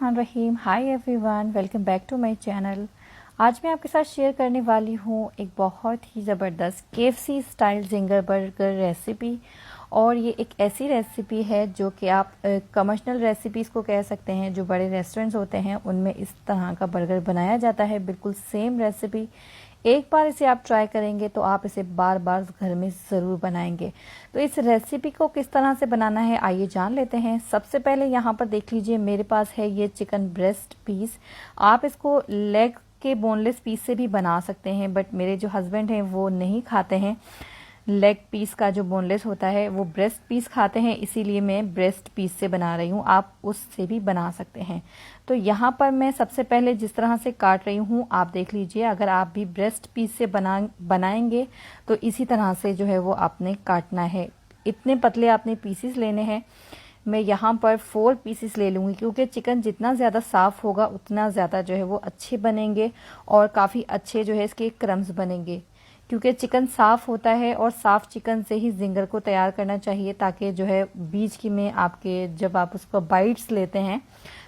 बिस्मिल्लाहिर्रहमानिर्रहीम। Hi everyone, welcome back to my channel. आज मैं आपके साथ शेयर करने वाली हूँ एक बहुत ही ज़बरदस्त KFC style ginger burger recipe. और ये एक ऐसी रेसिपी है जो कि आप कमर्शियल रेसिपीज़ को कह सकते हैं। जो बड़े रेस्टोरेंट्स होते हैं उनमें इस तरह का बर्गर बनाया जाता है, बिल्कुल सेम रेसिपी। एक बार इसे आप ट्राई करेंगे तो आप इसे बार बार घर में ज़रूर बनाएंगे। तो इस रेसिपी को किस तरह से बनाना है आइए जान लेते हैं। सबसे पहले यहाँ पर देख लीजिए, मेरे पास है ये चिकन ब्रेस्ट पीस। आप इसको लेग के बोनलेस पीस से भी बना सकते हैं, बट मेरे जो हस्बैंड हैं वो नहीं खाते हैं लेग पीस का, जो बोनलेस होता है वो ब्रेस्ट पीस खाते हैं, इसीलिए मैं ब्रेस्ट पीस से बना रही हूँ। आप उससे भी बना सकते हैं। तो यहाँ पर मैं सबसे पहले जिस तरह से काट रही हूँ आप देख लीजिए। अगर आप भी ब्रेस्ट पीस से बनाएंगे तो इसी तरह से जो है वो आपने काटना है। इतने पतले आपने पीसेस लेने हैं। मैं यहाँ पर 4 पीसेस ले लूँगी, क्योंकि चिकन जितना ज़्यादा साफ़ होगा उतना ज़्यादा जो है वो अच्छे बनेंगे और काफ़ी अच्छे जो है इसके क्रम्स बनेंगे। क्योंकि चिकन साफ़ होता है और साफ़ चिकन से ही जिंगर को तैयार करना चाहिए, ताकि जो है बीच की में आपके जब आप उसको बाइट्स लेते हैं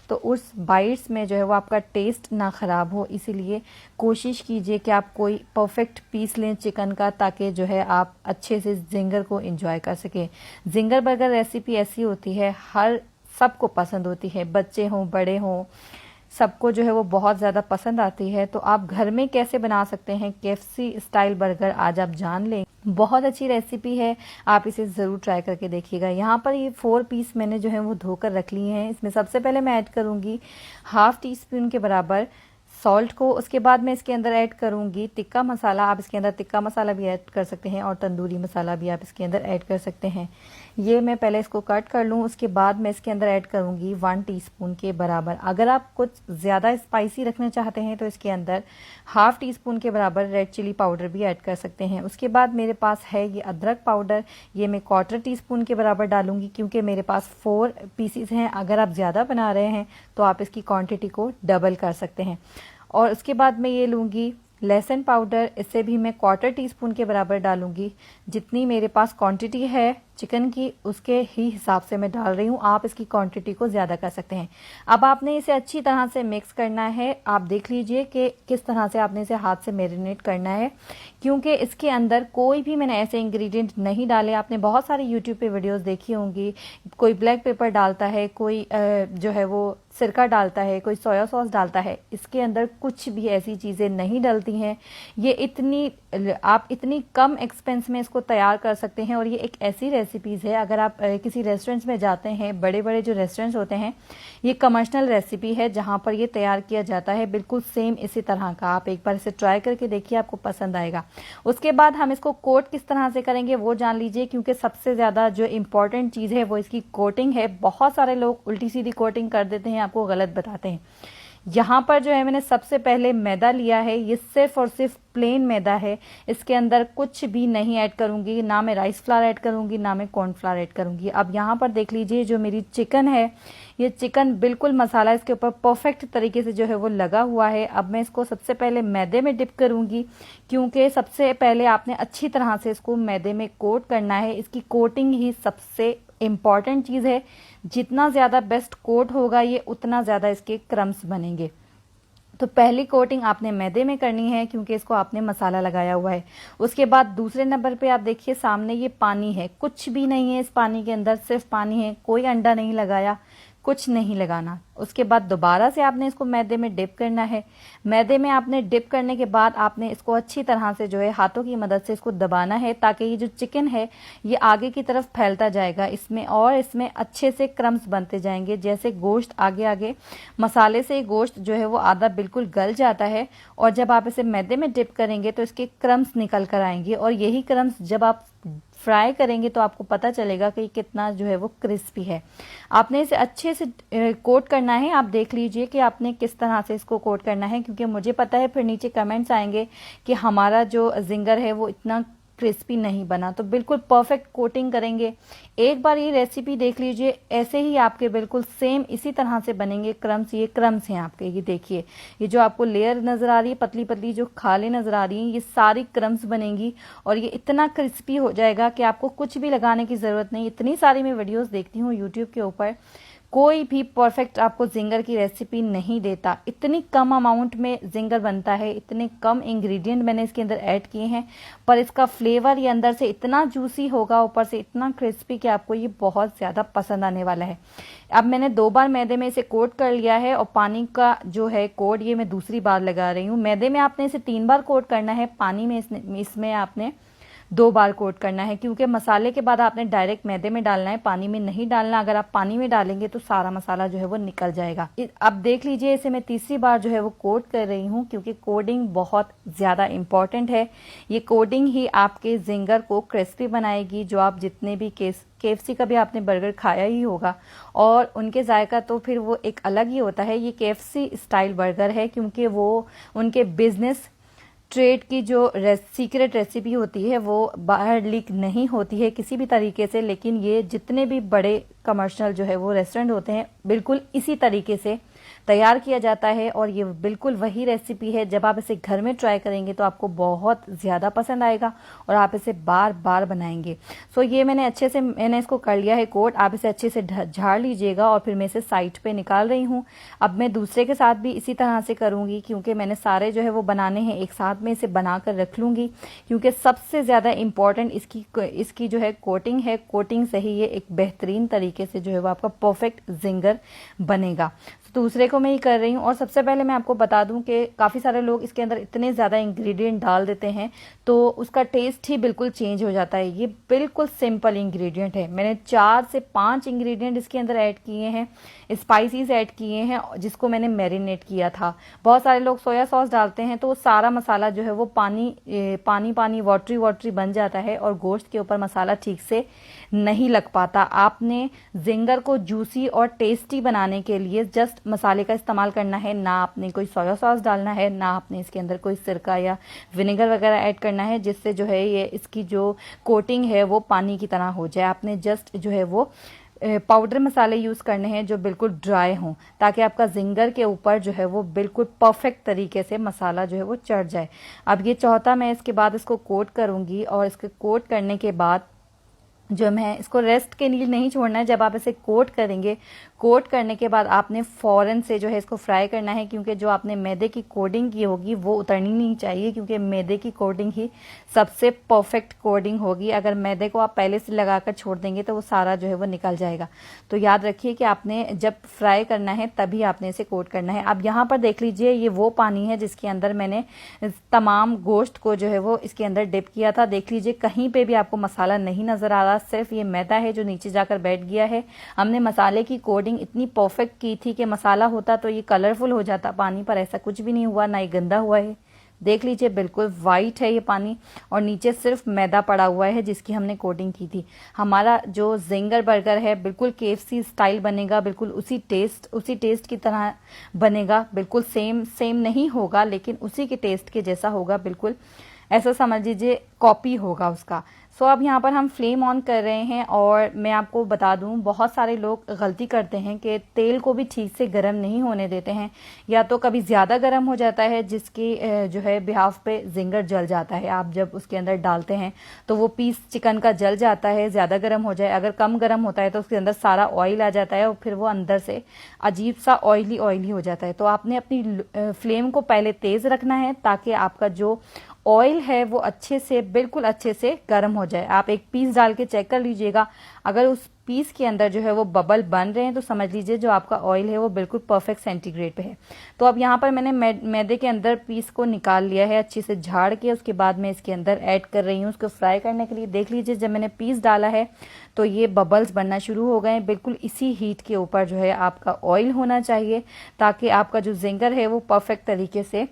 तो उस बाइट्स में जो है वो आपका टेस्ट ना ख़राब हो। इसीलिए कोशिश कीजिए कि आप कोई परफेक्ट पीस लें चिकन का, ताकि जो है आप अच्छे से जिंगर को एंजॉय कर सकें। जिंगर बर्गर रेसिपी ऐसी होती है, हर सबको पसंद होती है, बच्चे हों बड़े हों सबको जो है वो बहुत ज़्यादा पसंद आती है। तो आप घर में कैसे बना सकते हैं केएफसी स्टाइल बर्गर, आज आप जान लें। बहुत अच्छी रेसिपी है, आप इसे ज़रूर ट्राई करके देखिएगा। यहाँ पर ये 4 पीस मैंने जो है वो धोकर रख लिए हैं। इसमें सबसे पहले मैं ऐड करूँगी हाफ टी स्पून के बराबर सॉल्ट को। उसके बाद मैं इसके अंदर ऐड करूँगी टिक्का मसाला। आप इसके अंदर टिक्का मसाला भी ऐड कर सकते हैं और तंदूरी मसाला भी आप इसके अंदर ऐड कर सकते हैं। ये मैं पहले इसको कट कर लूँ। उसके बाद मैं इसके अंदर ऐड करूँगी 1 टीस्पून के बराबर। अगर आप कुछ ज़्यादा स्पाइसी रखना चाहते हैं तो इसके अंदर हाफ टी स्पून के बराबर रेड चिली पाउडर भी ऐड कर सकते हैं। उसके बाद मेरे पास है ये अदरक पाउडर, ये मैं 1/4 टीस्पून के बराबर डालूंगी, क्योंकि मेरे पास 4 पीसीज हैं। अगर आप ज़्यादा बना रहे हैं तो आप इसकी क्वांटिटी को डबल कर सकते हैं। और उसके बाद मैं ये लूँगी लहसुन पाउडर, इसे भी मैं 1/4 टीस्पून के बराबर डालूंगी। जितनी मेरे पास क्वांटिटी है चिकन की उसके ही हिसाब से मैं डाल रही हूँ, आप इसकी क्वांटिटी को ज़्यादा कर सकते हैं। अब आपने इसे अच्छी तरह से मिक्स करना है। आप देख लीजिए कि किस तरह से आपने इसे हाथ से मैरिनेट करना है, क्योंकि इसके अंदर कोई भी मैंने ऐसे इंग्रेडिएंट नहीं डाले। आपने बहुत सारी यूट्यूब पे वीडियोस देखी होंगी, कोई ब्लैक पेपर डालता है, कोई जो है वो सिरका डालता है, कोई सोया सॉस डालता है। इसके अंदर कुछ भी ऐसी चीज़ें नहीं डलती हैं। ये आप इतनी कम एक्सपेंस में इसको तैयार कर सकते हैं। और ये एक ऐसी रेसिपीज़ है, अगर आप किसी रेस्टोरेंट्स में जाते हैं, बड़े बड़े जो रेस्टोरेंट्स होते हैं, ये कमर्शियल रेसिपी है जहाँ पर ये तैयार किया जाता है, बिल्कुल सेम इसी तरह का। आप एक बार इसे ट्राई करके देखिए, आपको पसंद आएगा। उसके बाद हम इसको कोट किस तरह से करेंगे वो जान लीजिए, क्योंकि सबसे ज़्यादा जो इम्पॉर्टेंट चीज़ है वो इसकी कोटिंग है। बहुत सारे लोग उल्टी सीधी कोटिंग कर देते हैं, आपको गलत बताते हैं। यहाँ पर जो है मैंने सबसे पहले मैदा लिया है, ये सिर्फ और सिर्फ प्लेन मैदा है। इसके अंदर कुछ भी नहीं ऐड करूंगी, ना मैं राइस फ्लावर ऐड करूंगी ना मैं कॉर्नफ्लावर ऐड करूंगी। अब यहाँ पर देख लीजिए, जो मेरी चिकन है, ये चिकन बिल्कुल मसाला इसके ऊपर परफेक्ट तरीके से जो है वो लगा हुआ है। अब मैं इसको सबसे पहले मैदे में डिप करूंगी, क्योंकि सबसे पहले आपने अच्छी तरह से इसको मैदे में कोट करना है। इसकी कोटिंग ही सबसे इम्पॉर्टेंट चीज़ है। जितना ज़्यादा बेस्ट कोट होगा ये उतना ज़्यादा इसके क्रम्स बनेंगे। तो पहली कोटिंग आपने मैदे में करनी है, क्योंकि इसको आपने मसाला लगाया हुआ है। उसके बाद दूसरे नंबर पे आप देखिए सामने ये पानी है, कुछ भी नहीं है इस पानी के अंदर, सिर्फ पानी है, कोई अंडा नहीं लगाया, कुछ नहीं लगाना। उसके बाद दोबारा से आपने इसको मैदे में डिप करना है। मैदे में आपने डिप करने के बाद आपने इसको अच्छी तरह से जो है हाथों की मदद से इसको दबाना है, ताकि ये जो चिकन है ये आगे की तरफ फैलता जाएगा इसमें, और इसमें अच्छे से क्रम्स बनते जाएंगे। जैसे गोश्त आगे आगे मसाले से गोश्त जो है वो आधा बिल्कुल गल जाता है, और जब आप इसे मैदे में डिप करेंगे तो इसके क्रम्स निकल कर आएंगे, और यही क्रम्स जब आप फ्राई करेंगे तो आपको पता चलेगा कि कितना जो है वो क्रिस्पी है। आपने इसे अच्छे से कोट करना है। आप देख लीजिए कि आपने किस तरह से इसको कोट करना है, क्योंकि मुझे पता है फिर नीचे कमेंट्स आएंगे कि हमारा जो जिंगर है वो इतना क्रिस्पी नहीं बना। तो बिल्कुल परफेक्ट कोटिंग करेंगे। एक बार ये रेसिपी देख लीजिए, ऐसे ही आपके बिल्कुल सेम इसी तरह से बनेंगे क्रम्स। ये क्रम्स हैं आपके, ये देखिए, ये जो आपको लेयर नजर आ रही है पतली पतली जो खाले नजर आ रही हैं, ये सारी क्रम्स बनेंगी और ये इतना क्रिस्पी हो जाएगा कि आपको कुछ भी लगाने की जरूरत नहीं। इतनी सारी मैं वीडियोस देखती हूँ यूट्यूब के ऊपर, कोई भी परफेक्ट आपको जिंगर की रेसिपी नहीं देता। इतनी कम अमाउंट में जिंगर बनता है, इतने कम इंग्रेडिएंट मैंने इसके अंदर ऐड किए हैं, पर इसका फ्लेवर ये अंदर से इतना जूसी होगा, ऊपर से इतना क्रिस्पी कि आपको ये बहुत ज़्यादा पसंद आने वाला है। अब मैंने 2 बार मैदे में इसे कोट कर लिया है और पानी का जो है कोट ये मैं दूसरी बार लगा रही हूँ। मैदे में आपने इसे 3 बार कोट करना है, पानी में इसमें आपने 2 बार कोट करना है, क्योंकि मसाले के बाद आपने डायरेक्ट मैदे में डालना है, पानी में नहीं डालना। अगर आप पानी में डालेंगे तो सारा मसाला जो है वो निकल जाएगा। अब देख लीजिए, इसे मैं तीसरी बार जो है वो कोट कर रही हूँ, क्योंकि कोडिंग बहुत ज़्यादा इम्पॉर्टेंट है। ये कोडिंग ही आपके जिंगर को क्रिस्पी बनाएगी। जो आप जितने भी KFC का भी आपने बर्गर खाया ही होगा, और उनके जायका तो फिर वो एक अलग ही होता है। ये KFC स्टाइल बर्गर है, क्योंकि वो उनके बिजनेस ट्रेड की जो सीक्रेट रेसिपी होती है वो बाहर लीक नहीं होती है किसी भी तरीके से। लेकिन ये जितने भी बड़े कमर्शियल जो है वो रेस्टोरेंट होते हैं, बिल्कुल इसी तरीके से तैयार किया जाता है, और ये बिल्कुल वही रेसिपी है। जब आप इसे घर में ट्राई करेंगे तो आपको बहुत ज़्यादा पसंद आएगा और आप इसे बार बार बनाएंगे। सो ये मैंने अच्छे से इसको कर लिया है कोट। आप इसे अच्छे से झाड़ लीजिएगा, और फिर मैं इसे साइड पे निकाल रही हूँ। अब मैं दूसरे के साथ भी इसी तरह से करूँगी, क्योंकि मैंने सारे जो है वो बनाने हैं एक साथ में, इसे बना कर रख लूँगी, क्योंकि सबसे ज़्यादा इम्पॉर्टेंट इसकी जो है कोटिंग है। कोटिंग से ही ये एक बेहतरीन तरीके से जो है वो आपका परफेक्ट जिंगर बनेगा। दूसरे को मैं ही कर रही हूँ। और सबसे पहले मैं आपको बता दूं कि काफ़ी सारे लोग इसके अंदर इतने ज़्यादा इंग्रेडिएंट डाल देते हैं तो उसका टेस्ट ही बिल्कुल चेंज हो जाता है। ये बिल्कुल सिंपल इंग्रेडिएंट है। मैंने 4 से 5 इंग्रेडिएंट इसके अंदर ऐड किए हैं, स्पाइसीज ऐड किए हैं, जिसको मैंने मैरिनेट किया था। बहुत सारे लोग सोया सॉस डालते हैं, तो वो सारा मसाला जो है वो पानी वाटरी बन जाता है, और गोश्त के ऊपर मसाला ठीक से नहीं लग पाता। आपने जिंगर को जूसी और टेस्टी बनाने के लिए जस्ट मसाले का इस्तेमाल करना है। ना आपने कोई सोया सॉस डालना है, ना आपने इसके अंदर कोई सिरका या विनेगर वगैरह ऐड करना है, जिससे जो है ये इसकी जो कोटिंग है वो पानी की तरह हो जाए। आपने जस्ट जो है वो पाउडर मसाले यूज़ करने हैं जो बिल्कुल ड्राई हों, ताकि आपका जिंगर के ऊपर जो है वो बिल्कुल परफेक्ट तरीके से मसाला जो है वो चढ़ जाए। अब ये चौथा मैं इसके बाद इसको कोट करूँगी, और इसके कोट करने के बाद जो मैं इसको रेस्ट के लिए नहीं छोड़ना है। जब आप इसे कोट करेंगे, कोट करने के बाद आपने फ़ौरन से जो है इसको फ्राई करना है, क्योंकि जो आपने मैदे की कोटिंग की होगी वो उतरनी नहीं चाहिए, क्योंकि मैदे की कोटिंग ही सबसे परफेक्ट कोटिंग होगी। अगर मैदे को आप पहले से लगाकर छोड़ देंगे तो वो सारा जो है वो निकल जाएगा। तो याद रखिए कि आपने जब फ्राई करना है तभी आपने इसे कोट करना है। अब यहाँ पर देख लीजिए, ये वो पानी है जिसके अंदर मैंने तमाम गोश्त को जो है वो इसके अंदर डिप किया था। देख लीजिए, कहीं पे भी आपको मसाला नहीं नजर आ रहा, सिर्फ ये मैदा है जो नीचे जाकर बैठ गया है। हमने मसाले की कोटिंग इतनी परफेक्ट की थी कि मसाला होता तो ये कलरफुल हो जाता पानी, पर ऐसा कुछ भी नहीं हुआ, ना ये गंदा हुआ है। देख लीजिए, बिल्कुल वाइट है ये पानी, और नीचे सिर्फ मैदा पड़ा हुआ है जिसकी हमने कोटिंग की थी। हमारा जो जिंगर बर्गर है बिल्कुल KFC स्टाइल बनेगा, बिल्कुल उसी टेस्ट की तरह बनेगा। बिल्कुल सेम नहीं होगा, लेकिन उसी के टेस्ट के जैसा होगा। बिल्कुल ऐसा समझ लीजिए कॉपी होगा उसका। सो अब यहाँ पर हम फ्लेम ऑन कर रहे हैं, और मैं आपको बता दूं, बहुत सारे लोग गलती करते हैं कि तेल को भी ठीक से गर्म नहीं होने देते हैं, या तो कभी ज़्यादा गर्म हो जाता है जिसकी जो है बिहाफ पे जिंगर जल जाता है। आप जब उसके अंदर डालते हैं तो वो पीस चिकन का जल जाता है, ज़्यादा गर्म हो जाए। अगर कम गर्म होता है तो उसके अंदर सारा ऑयल आ जाता है, और फिर वो अंदर से अजीब सा ऑयली हो जाता है। तो आपने अपनी फ्लेम को पहले तेज़ रखना है, ताकि आपका जो ऑयल है वो बिल्कुल अच्छे से गर्म हो जाए। आप एक पीस डाल के चेक कर लीजिएगा, अगर उस पीस के अंदर जो है वो बबल बन रहे हैं तो समझ लीजिए जो आपका ऑयल है वो बिल्कुल परफेक्ट सेंटीग्रेड पे है। तो अब यहाँ पर मैंने मैदे के अंदर पीस को निकाल लिया है अच्छे से झाड़ के। उसके बाद मैं इसके अंदर ऐड कर रही हूँ उसको फ्राई करने के लिए। देख लीजिए, जब मैंने पीस डाला है तो ये बबल्स बनना शुरू हो गए। बिल्कुल इसी हीट के ऊपर जो है आपका ऑयल होना चाहिए, ताकि आपका जो जिंगर है वो परफेक्ट तरीके से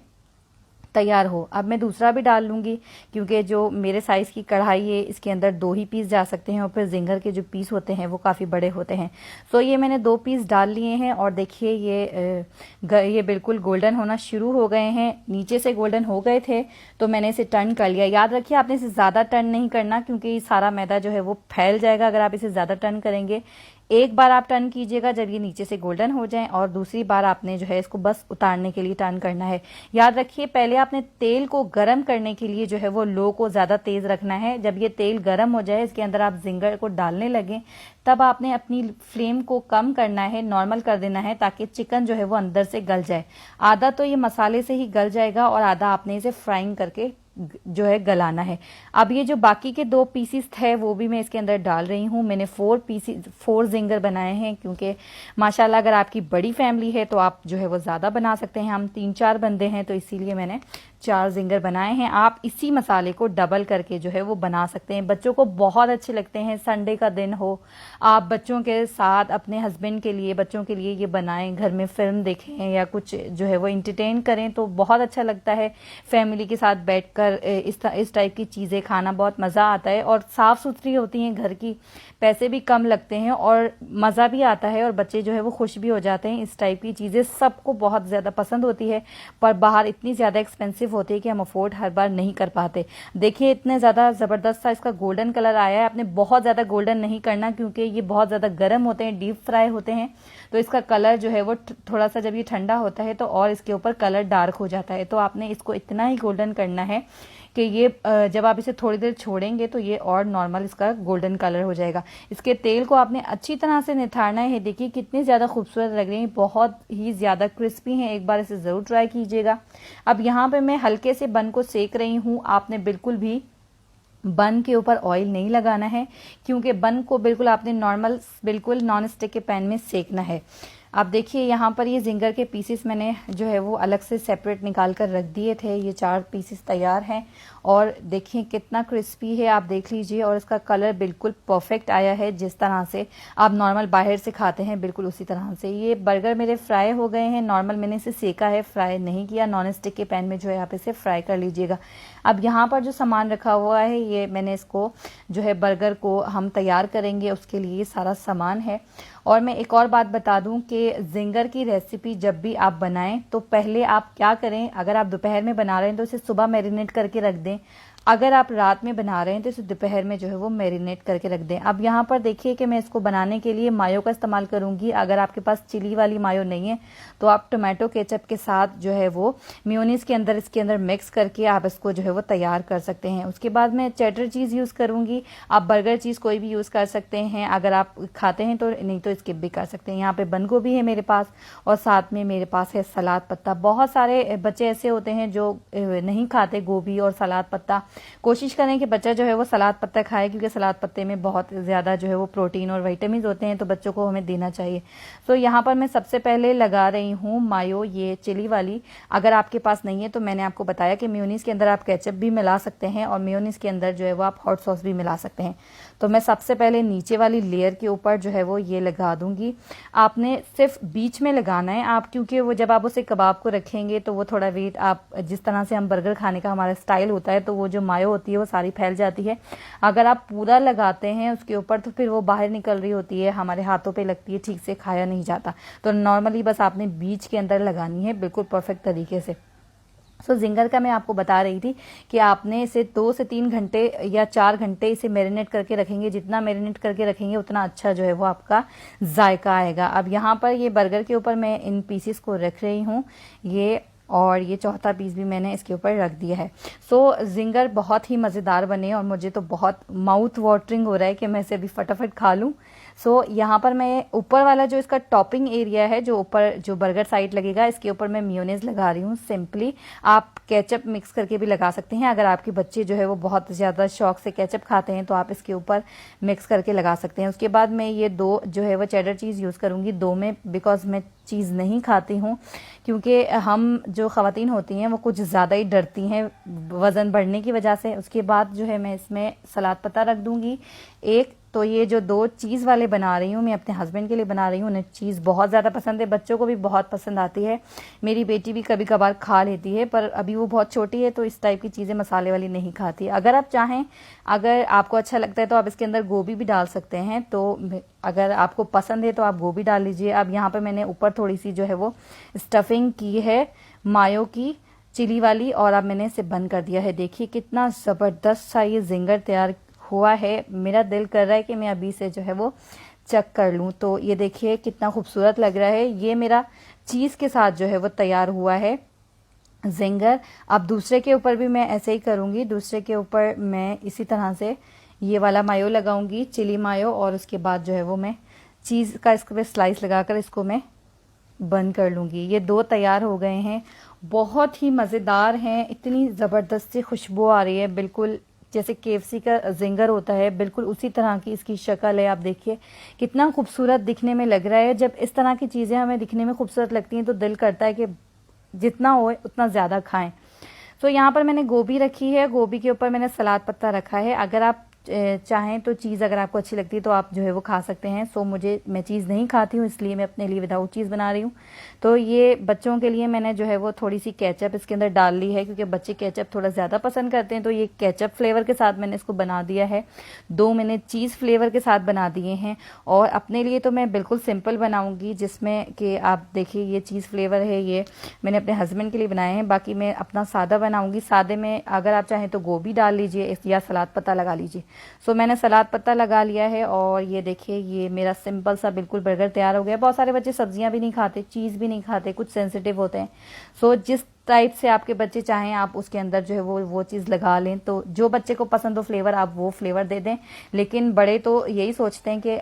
तैयार हो। अब मैं दूसरा भी डाल लूँगी, क्योंकि जो मेरे साइज़ की कढ़ाई है इसके अंदर 2 ही पीस जा सकते हैं, और फिर जिंगर के जो पीस होते हैं वो काफ़ी बड़े होते हैं। सो ये मैंने 2 पीस डाल लिए हैं, और देखिए ये बिल्कुल गोल्डन होना शुरू हो गए हैं। नीचे से गोल्डन हो गए थे तो मैंने इसे टर्न कर लिया। याद रखिए, आपने इसे ज़्यादा टर्न नहीं करना, क्योंकि सारा मैदा जो है वो फैल जाएगा अगर आप इसे ज़्यादा टर्न करेंगे। एक बार आप टर्न कीजिएगा जब ये नीचे से गोल्डन हो जाए, और दूसरी बार आपने जो है इसको बस उतारने के लिए टर्न करना है। याद रखिए पहले आपने तेल को गर्म करने के लिए जो है वो लो को ज्यादा तेज रखना है। जब ये तेल गर्म हो जाए, इसके अंदर आप जिंगर को डालने लगे, तब आपने अपनी फ्लेम को कम करना है, नॉर्मल कर देना है, ताकि चिकन जो है वो अंदर से गल जाए। आधा तो ये मसाले से ही गल जाएगा और आधा आपने इसे फ्राइंग करके जो है गलाना है। अब ये जो बाकी के 2 पीसीस थे वो भी मैं इसके अंदर डाल रही हूँ। मैंने 4 जिंगर बनाए हैं, क्योंकि माशाल्लाह अगर आपकी बड़ी फैमिली है तो आप जो है वो ज़्यादा बना सकते हैं। हम 3-4 बंदे हैं तो इसीलिए मैंने 4 जिंगर बनाए हैं। आप इसी मसाले को डबल करके जो है वो बना सकते हैं। बच्चों को बहुत अच्छे लगते हैं। संडे का दिन हो, आप बच्चों के साथ अपने हस्बैंड के लिए, बच्चों के लिए ये बनाएं, घर में फिल्म देखें या कुछ जो है वो इंटरटेन करें तो बहुत अच्छा लगता है। फैमिली के साथ बैठकर इस टाइप की चीज़ें खाना बहुत मज़ा आता है, और साफ़ सुथरी होती हैं घर की, पैसे भी कम लगते हैं और मज़ा भी आता है, और बच्चे जो है वो खुश भी हो जाते हैं। इस टाइप की चीज़ें सबको बहुत ज़्यादा पसंद होती है, पर बाहर इतनी ज़्यादा एक्सपेंसिव होती है कि हम अफोर्ड हर बार नहीं कर पाते। देखिए इतने ज़्यादा ज़बरदस्त सा इसका गोल्डन कलर आया है। आपने बहुत ज़्यादा गोल्डन नहीं करना, क्योंकि ये बहुत ज़्यादा गर्म होते हैं, डीप फ्राई होते हैं, तो इसका कलर जो है वो थोड़ा सा जब ये ठंडा होता है तो और इसके ऊपर कलर डार्क हो जाता है। तो आपने इसको इतना ही गोल्डन करना है कि ये जब आप इसे थोड़ी देर छोड़ेंगे तो ये और नॉर्मल इसका गोल्डन कलर हो जाएगा। इसके तेल को आपने अच्छी तरह से निथारना है। देखिए कितनी ज़्यादा खूबसूरत लग रही है, बहुत ही ज़्यादा क्रिस्पी हैं। एक बार इसे ज़रूर ट्राई कीजिएगा। अब यहाँ पे मैं हल्के से बन को सेक रही हूँ। आपने बिल्कुल भी बन के ऊपर ऑयल नहीं लगाना है, क्योंकि बन को बिल्कुल आपने नॉर्मल बिल्कुल नॉन स्टिक के पैन में सेकना है। आप देखिए यहाँ पर ये जिंगर के पीसेस मैंने जो है वो अलग से सेपरेट निकाल कर रख दिए थे। ये 4 पीसेस तैयार हैं, और देखिए कितना क्रिस्पी है, आप देख लीजिए। और इसका कलर बिल्कुल परफेक्ट आया है, जिस तरह से आप नॉर्मल बाहर से खाते हैं बिल्कुल उसी तरह से। ये बर्गर मेरे फ्राई हो गए हैं। नॉर्मल मैंने इसे सेका है, फ्राई नहीं किया। नॉन स्टिक के पैन में जो है आप इसे फ्राई कर लीजिएगा। अब यहाँ पर जो सामान रखा हुआ है, ये मैंने इसको जो है बर्गर को हम तैयार करेंगे, उसके लिए सारा सामान है। और मैं एक और बात बता दूं कि जिंगर की रेसिपी जब भी आप बनाएं तो पहले आप क्या करें, अगर आप दोपहर में बना रहे हैं तो इसे सुबह मैरिनेट करके रख दें। अगर आप रात में बना रहे हैं तो इसे दोपहर में जो है वो मैरिनेट करके रख दें। अब यहाँ पर देखिए कि मैं इसको बनाने के लिए मायो का इस्तेमाल करूंगी। अगर आपके पास चिली वाली मायो नहीं है तो आप टोमेटो केचप के साथ जो है वो मेयोनीज के अंदर इसके अंदर मिक्स करके आप इसको जो है वो तैयार कर सकते हैं। उसके बाद मैं चेडर चीज़ यूज़ करूंगी। आप बर्गर चीज़ कोई भी यूज़ कर सकते हैं, अगर आप खाते हैं तो, नहीं तो स्किप भी कर सकते हैं। यहाँ पे बंद गोभी है मेरे पास, और साथ में मेरे पास है सलाद पत्ता। बहुत सारे बच्चे ऐसे होते हैं जो नहीं खाते गोभी और सलाद पत्ता। कोशिश करें कि बच्चा जो है वो सलाद पत्ता खाए, क्योंकि सलाद पत्ते में बहुत ज़्यादा जो है वो प्रोटीन और विटामिन होते हैं, तो बच्चों को हमें देना चाहिए। तो यहाँ पर मैं सबसे पहले लगा रही हूँ मायो, ये चिली वाली। अगर आपके पास नहीं है तो मैंने आपको बताया कि मेयोनीज के अंदर आप केचप भी मिला सकते हैं, और मेयोनीज के अंदर जो है वो आप हॉट सॉस भी मिला सकते हैं। तो मैं सबसे पहले नीचे वाली लेयर के ऊपर जो है वो ये लगा दूंगी। आपने सिर्फ बीच में लगाना है आप, क्योंकि वो जब आप उसे कबाब को रखेंगे तो वो थोड़ा वेट, आप जिस तरह से हम बर्गर खाने का हमारा स्टाइल होता है, तो वो जो मायो होती है वो सारी फैल जाती है। अगर आप पूरा लगाते हैं उसके ऊपर तो फिर वो बाहर निकल रही होती है, हमारे हाथों पे लगती है, ठीक से खाया नहीं जाता। तो नॉर्मली बस आपने बीच के अंदर लगानी है बिल्कुल परफेक्ट तरीके से। सो जिंगर का मैं आपको बता रही थी कि आपने इसे 2 से 3 घंटे या 4 घंटे इसे मैरिनेट करके रखेंगे। जितना मैरिनेट करके रखेंगे उतना अच्छा जो है वो आपका जायका आएगा। अब यहाँ पर ये बर्गर के ऊपर मैं इन पीसेस को रख रही हूँ, ये, और ये चौथा पीस भी मैंने इसके ऊपर रख दिया है। सो जिंगर बहुत ही मज़ेदार बने, और मुझे तो बहुत माउथ वाटरिंग हो रहा है कि मैं इसे अभी फटाफट खा लूँ। सो यहाँ पर मैं ऊपर वाला जो इसका टॉपिंग एरिया है, जो ऊपर जो बर्गर साइड लगेगा, इसके ऊपर मैं मेयोनेज लगा रही हूँ सिंपली। आप केचप मिक्स करके भी लगा सकते हैं। अगर आपके बच्चे जो है वो बहुत ज़्यादा शौक से केचप खाते हैं तो आप इसके ऊपर मिक्स करके लगा सकते हैं। उसके बाद मैं ये 2 जो है वो चेडर चीज़ यूज़ करूँगी, 2 में, बिकॉज मैं चीज़ नहीं खाती हूँ, क्योंकि हम जो ख़वातीन होती हैं वो कुछ ज़्यादा ही डरती हैं वज़न बढ़ने की वजह से। उसके बाद जो है मैं इसमें सलाद पत्ता रख दूँगी एक। तो ये जो 2 चीज़ वाले बना रही हूँ मैं अपने हस्बैंड के लिए बना रही हूँ, उन्हें चीज़ बहुत ज़्यादा पसंद है, बच्चों को भी बहुत पसंद आती है। मेरी बेटी भी कभी कभार खा लेती है, पर अभी वो बहुत छोटी है तो इस टाइप की चीज़ें मसाले वाली नहीं खाती। अगर आप चाहें, अगर आपको अच्छा लगता है तो आप इसके अंदर गोभी भी डाल सकते हैं। तो अगर आपको पसंद है तो आप गोभी डाल लीजिए। अब यहाँ पर मैंने ऊपर थोड़ी सी जो है वो स्टफिंग की है मायो की, चिली वाली, और अब मैंने इसे बंद कर दिया है। देखिए कितना ज़बरदस्त सा ये जिंगर तैयार हुआ है। मेरा दिल कर रहा है कि मैं अभी से जो है वो चेक कर लूँ। तो ये देखिए कितना खूबसूरत लग रहा है। ये मेरा चीज़ के साथ जो है वो तैयार हुआ है जिंगर। अब दूसरे के ऊपर भी मैं ऐसे ही करूँगी। दूसरे के ऊपर मैं इसी तरह से ये वाला मायो लगाऊंगी, चिली मायो, और उसके बाद जो है वो मैं चीज़ का इसके पे स्लाइस लगाकर इसको मैं बंद कर लूँगी। ये दो तैयार हो गए हैं, बहुत ही मज़ेदार हैं। इतनी ज़बरदस्त सी खुशबू आ रही है, बिल्कुल जैसे केएफसी का जिंगर होता है, बिल्कुल उसी तरह की इसकी शक्ल है। आप देखिए कितना खूबसूरत दिखने में लग रहा है। जब इस तरह की चीज़ें हमें दिखने में खूबसूरत लगती हैं तो दिल करता है कि जितना हो उतना ज़्यादा खाएं। तो यहाँ पर मैंने गोभी रखी है, गोभी के ऊपर मैंने सलाद पत्ता रखा है। अगर आप चाहें तो चीज़ अगर आपको अच्छी लगती है तो आप जो है वो खा सकते हैं। सो मैं चीज़ नहीं खाती हूँ, इसलिए मैं अपने लिए विदाउट चीज़ बना रही हूँ। तो ये बच्चों के लिए मैंने जो है वो थोड़ी सी केचप इसके अंदर डाल ली है, क्योंकि बच्चे केचप थोड़ा ज़्यादा पसंद करते हैं। तो ये केचप फ्लेवर के साथ मैंने इसको बना दिया है। 2 मैंने चीज़ फ्लेवर के साथ बना दिए हैं। और अपने लिए तो मैं बिल्कुल सिंपल बनाऊँगी, जिसमें कि आप देखिए ये चीज़ फ्लेवर है, ये मैंने अपने हस्बैंड के लिए बनाए हैं। बाकी मैं अपना सादा बनाऊँगी। सादे में अगर आप चाहें तो गोभी डाल लीजिए या सलाद पत्ता लगा लीजिए। सो मैंने सलाद पत्ता लगा लिया है। और ये देखिए ये मेरा सिंपल सा बिल्कुल बर्गर तैयार हो गया। बहुत सारे बच्चे सब्जियां भी नहीं खाते, चीज़ भी नहीं खाते, कुछ सेंसिटिव होते हैं। सो जिस टाइप से आपके बच्चे चाहें आप उसके अंदर जो है वो चीज़ लगा लें। तो जो बच्चे को पसंद हो फ्लेवर आप वो फ्लेवर दे दें। लेकिन बड़े तो यही सोचते हैं कि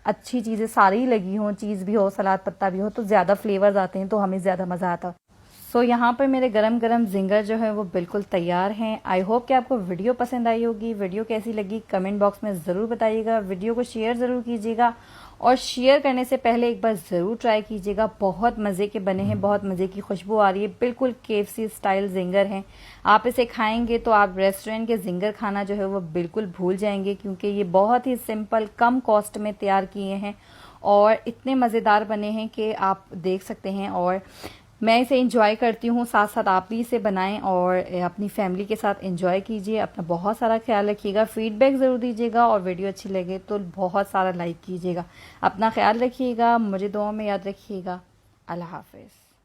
अच्छी चीज़ें सारी लगी हों, चीज़ भी हो, सलाद पत्ता भी हो, तो ज़्यादा फ्लेवर्स आते हैं, तो हमें ज़्यादा मज़ा आता। सो यहाँ पर मेरे गरम गरम जिंगर जो है वो बिल्कुल तैयार हैं। आई होप कि आपको वीडियो पसंद आई होगी। वीडियो कैसी लगी कमेंट बॉक्स में ज़रूर बताइएगा। वीडियो को शेयर ज़रूर कीजिएगा, और शेयर करने से पहले एक बार ज़रूर ट्राई कीजिएगा। बहुत मज़े के बने हैं, बहुत मज़े की खुशबू आ रही है। बिल्कुल केएफसी स्टाइल जिंगर हैं। आप इसे खाएंगे तो आप रेस्टोरेंट के जिंगर खाना जो है वो बिल्कुल भूल जाएंगे, क्योंकि ये बहुत ही सिंपल कम कॉस्ट में तैयार किए हैं और इतने मज़ेदार बने हैं कि आप देख सकते हैं। और मैं इसे इंजॉय करती हूँ, साथ साथ आप भी इसे बनाएं और अपनी फैमिली के साथ इंजॉय कीजिए। अपना बहुत सारा ख्याल रखिएगा, फीडबैक ज़रूर दीजिएगा, और वीडियो अच्छी लगे तो बहुत सारा लाइक कीजिएगा। अपना ख्याल रखिएगा, मुझे दुआ में याद रखिएगा। अल्लाह हाफिज़।